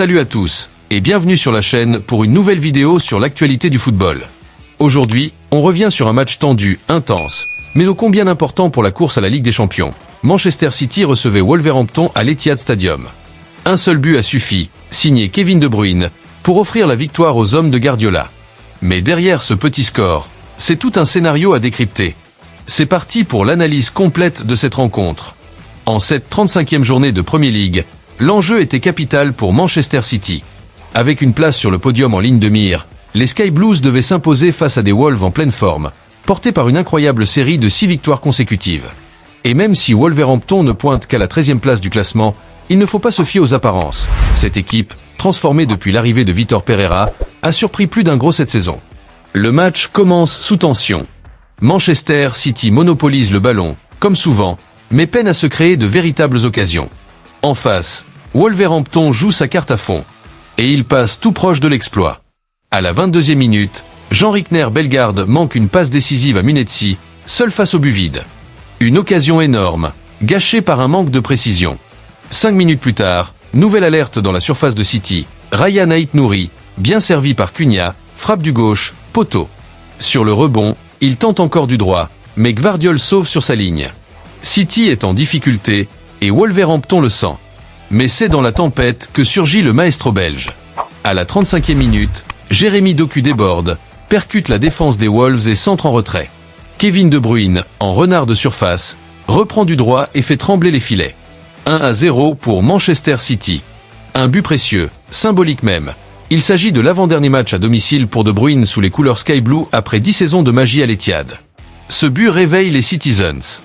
Salut à tous, et bienvenue sur la chaîne pour une nouvelle vidéo sur l'actualité du football. Aujourd'hui, on revient sur un match tendu, intense, mais ô combien important pour la course à la Ligue des Champions. Manchester City recevait Wolverhampton à l'Etihad Stadium. Un seul but a suffi, signé Kevin De Bruyne, pour offrir la victoire aux hommes de Guardiola. Mais derrière ce petit score, c'est tout un scénario à décrypter. C'est parti pour l'analyse complète de cette rencontre. En cette 35e journée de Premier League, l'enjeu était capital pour Manchester City. Avec une place sur le podium en ligne de mire, les Sky Blues devaient s'imposer face à des Wolves en pleine forme, portés par une incroyable série de 6 victoires consécutives. Et même si Wolverhampton ne pointe qu'à la 13e place du classement, il ne faut pas se fier aux apparences. Cette équipe, transformée depuis l'arrivée de Vitor Pereira, a surpris plus d'un gros cette saison. Le match commence sous tension. Manchester City monopolise le ballon, comme souvent, mais peine à se créer de véritables occasions. En face, Wolverhampton joue sa carte à fond. Et il passe tout proche de l'exploit. À la 22e minute, Jean-Rickner Bellegarde manque une passe décisive à Munetsi, seul face au but vide. Une occasion énorme, gâchée par un manque de précision. 5 minutes plus tard, nouvelle alerte dans la surface de City. Ryan Aït-Nouri, bien servi par Cunha, frappe du gauche, poteau. Sur le rebond, il tente encore du droit, mais Gvardiol sauve sur sa ligne. City est en difficulté, et Wolverhampton le sent. Mais c'est dans la tempête que surgit le maestro belge. À la 35e minute, Jérémy Doku déborde, percute la défense des Wolves et centre en retrait. Kevin De Bruyne, en renard de surface, reprend du droit et fait trembler les filets. 1-0 pour Manchester City. Un but précieux, symbolique même. Il s'agit de l'avant-dernier match à domicile pour De Bruyne sous les couleurs Sky Blue après 10 saisons de magie à l'Etihad. Ce but réveille les Citizens.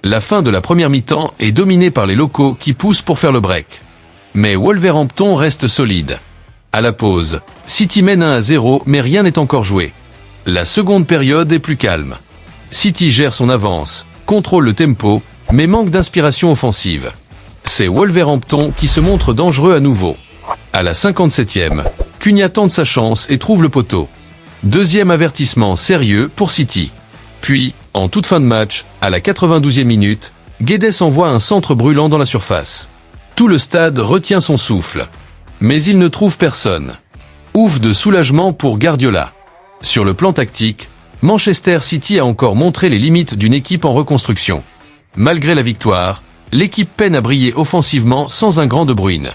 La fin de la première mi-temps est dominée par les locaux qui poussent pour faire le break. Mais Wolverhampton reste solide. À la pause, City mène 1-0 mais rien n'est encore joué. La seconde période est plus calme. City gère son avance, contrôle le tempo, mais manque d'inspiration offensive. C'est Wolverhampton qui se montre dangereux à nouveau. À la 57e, Cunha tente sa chance et trouve le poteau. Deuxième avertissement sérieux pour City. Puis, en toute fin de match, à la 92e minute, Guedes envoie un centre brûlant dans la surface. Tout le stade retient son souffle. Mais il ne trouve personne. Ouf de soulagement pour Guardiola. Sur le plan tactique, Manchester City a encore montré les limites d'une équipe en reconstruction. Malgré la victoire, l'équipe peine à briller offensivement sans un grand De Bruyne.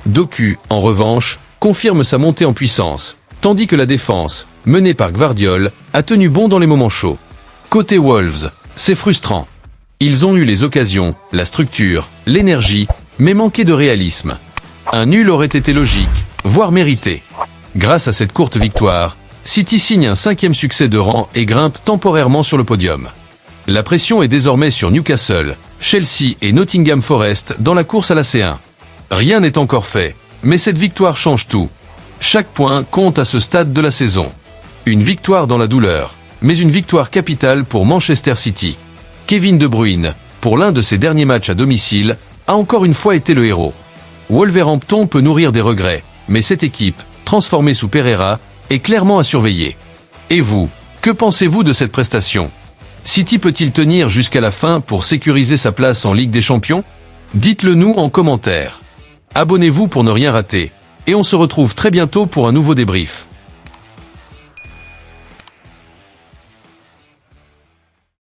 Doku, en revanche, confirme sa montée en puissance, tandis que la défense, menée par Gvardiol, a tenu bon dans les moments chauds. Côté Wolves, c'est frustrant. Ils ont eu les occasions, la structure, l'énergie, mais manqué de réalisme. Un nul aurait été logique, voire mérité. Grâce à cette courte victoire, City signe un 5e succès de rang et grimpe temporairement sur le podium. La pression est désormais sur Newcastle, Chelsea et Nottingham Forest dans la course à la C1. Rien n'est encore fait, mais cette victoire change tout. Chaque point compte à ce stade de la saison. Une victoire dans la douleur, mais une victoire capitale pour Manchester City. Kevin De Bruyne, pour l'un de ses derniers matchs à domicile, a encore une fois été le héros. Wolverhampton peut nourrir des regrets, mais cette équipe, transformée sous Pereira, est clairement à surveiller. Et vous, que pensez-vous de cette prestation ? City peut-il tenir jusqu'à la fin pour sécuriser sa place en Ligue des Champions ? Dites-le nous en commentaire. Abonnez-vous pour ne rien rater, et on se retrouve très bientôt pour un nouveau débrief.